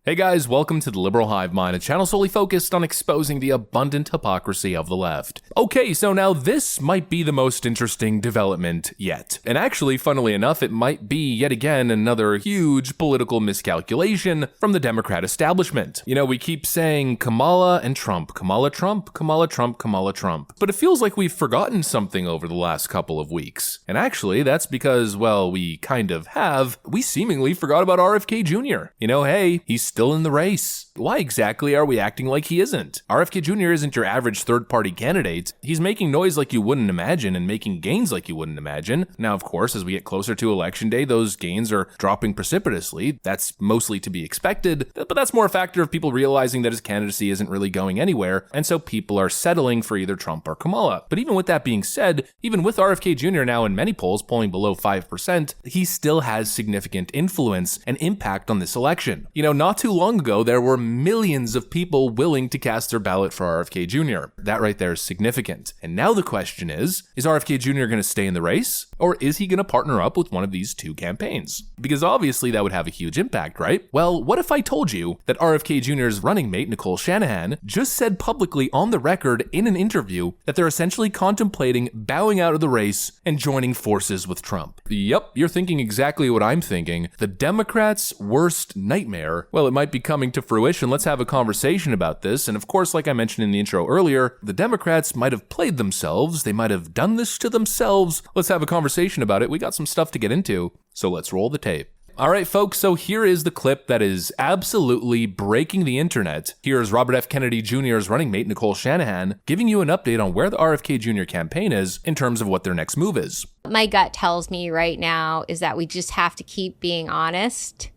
Hey guys, welcome to the Liberal Hive Mind, a channel solely focused on exposing the abundant hypocrisy of the left. Okay, so now this might be the most interesting development yet. And actually, funnily enough, it might be yet again another huge political miscalculation from the Democrat establishment. You know, we keep saying Kamala and Trump, Kamala Trump, Kamala Trump, Kamala Trump. But it feels like we've forgotten something over the last couple of weeks. And actually, that's because, well, we kind of have. We seemingly forgot about RFK Jr. You know, hey, he's still in the race. Why exactly are we acting like he isn't? RFK Jr. isn't your average third-party candidate. He's making noise like you wouldn't imagine and making gains like you wouldn't imagine. Now, of course, as we get closer to Election Day, those gains are dropping precipitously. That's mostly to be expected, but that's more a factor of people realizing that his candidacy isn't really going anywhere, and so people are settling for either Trump or Kamala. But even with that being said, even with RFK Jr. now in many polls polling below 5%, he still has significant influence and impact on this election. You know, not too long ago, there were millions of people willing to cast their ballot for RFK Jr. That right there is significant. And now the question is RFK Jr. going to stay in the race? Or is he going to partner up with one of these two campaigns? Because obviously that would have a huge impact, right? Well, what if I told you that RFK Jr.'s running mate, Nicole Shanahan, just said publicly on the record in an interview that they're essentially contemplating bowing out of the race and joining forces with Trump? Yep, you're thinking exactly what I'm thinking. The Democrats' worst nightmare. Well, it might be coming to fruition. Let's have a conversation about this. And of course, like I mentioned in the intro earlier, the Democrats might have played themselves. They might have done this to themselves. Let's have a conversation about it. We got some stuff to get into, so let's roll the tape. All right, folks, so here is the clip that is absolutely breaking the internet. Here's Robert F. Kennedy Jr.'s running mate, Nicole Shanahan, giving you an update on where the RFK Jr. campaign is in terms of what their next move is. My gut tells me right now is that we just have to keep being honest.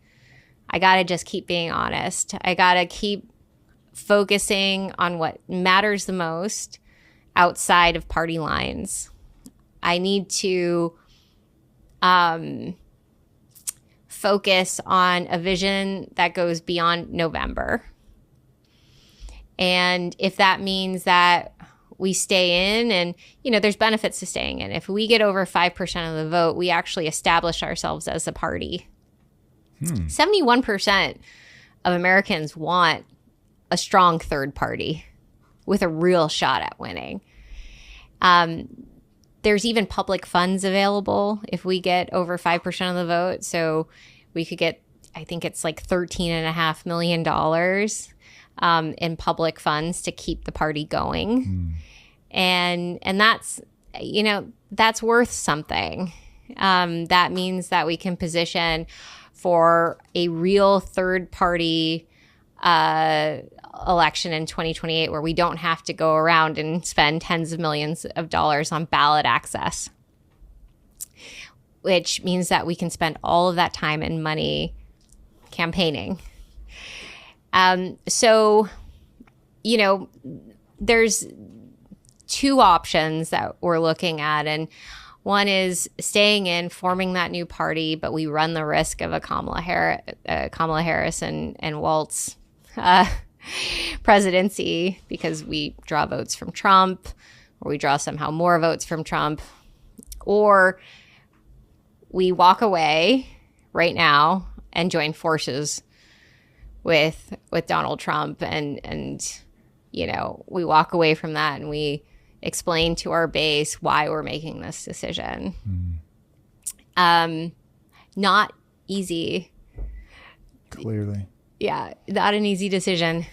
I gotta just keep being honest. I gotta keep focusing on what matters the most outside of party lines. I need to focus on a vision that goes beyond November. And if that means that we stay in, and, you know, there's benefits to staying in. If we get over 5% of the vote, we actually establish ourselves as a party. 71% of Americans want a strong third party with a real shot at winning. There's even public funds available if we get over 5% of the vote. So we could get, I think it's like $13.5 million in public funds to keep the party going. And that's, you know, that's worth something. That means that we can position for a real third party election in 2028 where we don't have to go around and spend tens of millions of dollars on ballot access, which means that we can spend all of that time and money campaigning. So, you know, there's two options that we're looking at, and one is staying in, forming that new party, but we run the risk of a Kamala Harris and Waltz presidency because we draw votes from Trump, or we draw somehow more votes from Trump, or we walk away right now and join forces with Donald Trump, and you know, we walk away from that and we explain to our base why we're making this decision. Not easy. Clearly. Yeah, not an easy decision.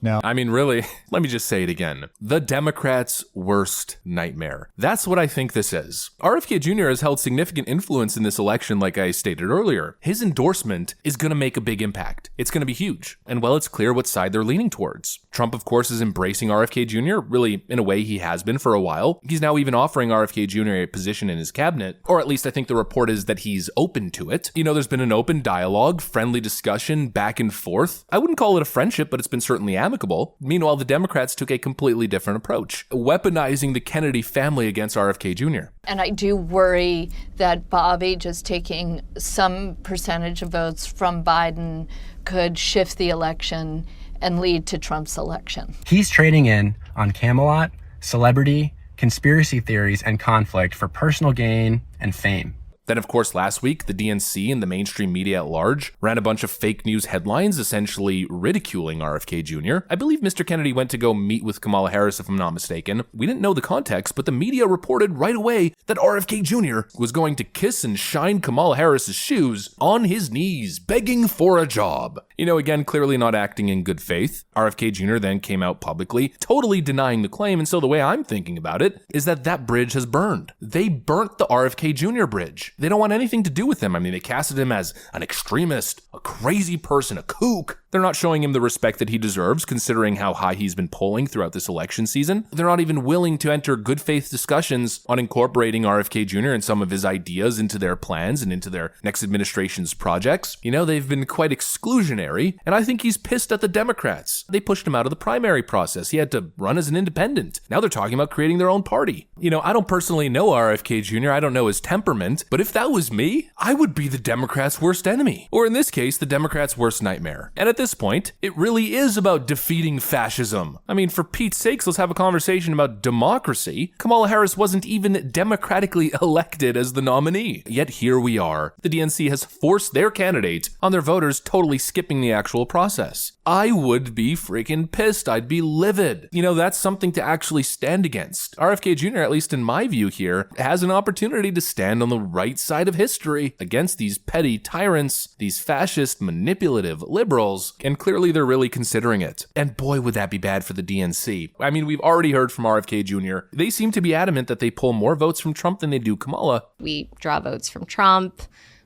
Now, I mean, really, let me just say it again. The Democrats' worst nightmare. That's what I think this is. RFK Jr. has held significant influence in this election, like I stated earlier. His endorsement is going to make a big impact. It's going to be huge. And well, it's clear what side they're leaning towards. Trump, of course, is embracing RFK Jr. Really, in a way, he has been for a while. He's now even offering RFK Jr. a position in his cabinet, or at least I think the report is that he's open to it. You know, there's been an open dialogue, friendly discussion, back and forth. I wouldn't call it a friendship, but it's been certainly amicable. Meanwhile, the Democrats took a completely different approach, weaponizing the Kennedy family against RFK Jr. And I do worry that Bobby just taking some percentage of votes from Biden could shift the election and lead to Trump's election. He's trading in on Camelot, celebrity, conspiracy theories, and conflict for personal gain and fame. Then, of course, last week, the DNC and the mainstream media at large ran a bunch of fake news headlines essentially ridiculing RFK Jr. I believe Mr. Kennedy went to go meet with Kamala Harris, if I'm not mistaken. We didn't know the context, but the media reported right away that RFK Jr. was going to kiss and shine Kamala Harris's shoes on his knees, begging for a job. You know, again, clearly not acting in good faith. RFK Jr. then came out publicly, totally denying the claim, and so the way I'm thinking about it is that that bridge has burned. They burnt the RFK Jr. bridge. They don't want anything to do with him. I mean, they casted him as an extremist, a crazy person, a kook. They're not showing him the respect that he deserves, considering how high he's been polling throughout this election season. They're not even willing to enter good faith discussions on incorporating RFK Jr. and some of his ideas into their plans and into their next administration's projects. You know, they've been quite exclusionary, and I think he's pissed at the Democrats. They pushed him out of the primary process. He had to run as an independent. Now they're talking about creating their own party. You know, I don't personally know RFK Jr. I don't know his temperament, but if that was me, I would be the Democrats' worst enemy. Or in this case, the Democrats' worst nightmare. And at this point, it really is about defeating fascism. I mean, for Pete's sakes, let's have a conversation about democracy. Kamala Harris wasn't even democratically elected as the nominee. Yet here we are. The DNC has forced their candidate on their voters, totally skipping the actual process. I would be freaking pissed. I'd be livid. You know, that's something to actually stand against. RFK Jr., at least in my view here, has an opportunity to stand on the right side of history against these petty tyrants, these fascist, manipulative liberals, and clearly they're really considering it. And boy, would that be bad for the DNC. I mean, we've already heard from RFK Jr. They seem to be adamant that they pull more votes from Trump than they do Kamala. We draw votes from Trump,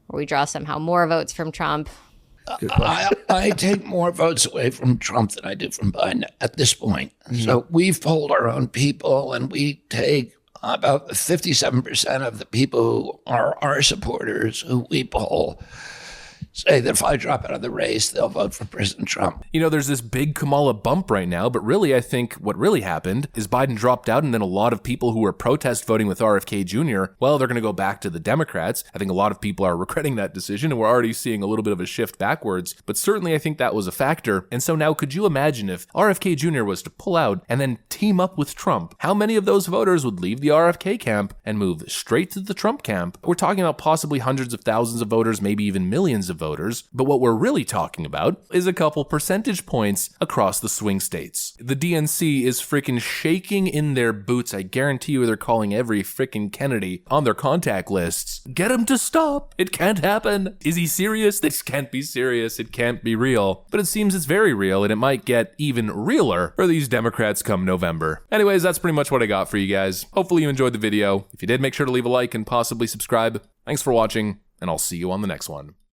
or we draw somehow more votes from Trump. I take more votes away from Trump than I do from Biden at this point. So we've polled our own people, and we take about 57% of the people who are our supporters who we poll say that if I drop out of the race, they'll vote for President Trump. You know, there's this big Kamala bump right now, but really I think what really happened is Biden dropped out, and then a lot of people who were protest voting with RFK Jr., well, they're going to go back to the Democrats. I think a lot of people are regretting that decision, and we're already seeing a little bit of a shift backwards, but certainly I think that was a factor. And so now could you imagine if RFK Jr. was to pull out and then team up with Trump? How many of those voters would leave the RFK camp and move straight to the Trump camp? We're talking about possibly hundreds of thousands of voters, maybe even millions of voters, but what we're really talking about is a couple percentage points across the swing states. The DNC is freaking shaking in their boots. I guarantee you they're calling every freaking Kennedy on their contact lists. Get him to stop. It can't happen. Is he serious? This can't be serious. It can't be real. But it seems it's very real, and it might get even realer for these Democrats come November. Anyways, that's pretty much what I got for you guys. Hopefully you enjoyed the video. If you did, make sure to leave a like and possibly subscribe. Thanks for watching, and I'll see you on the next one.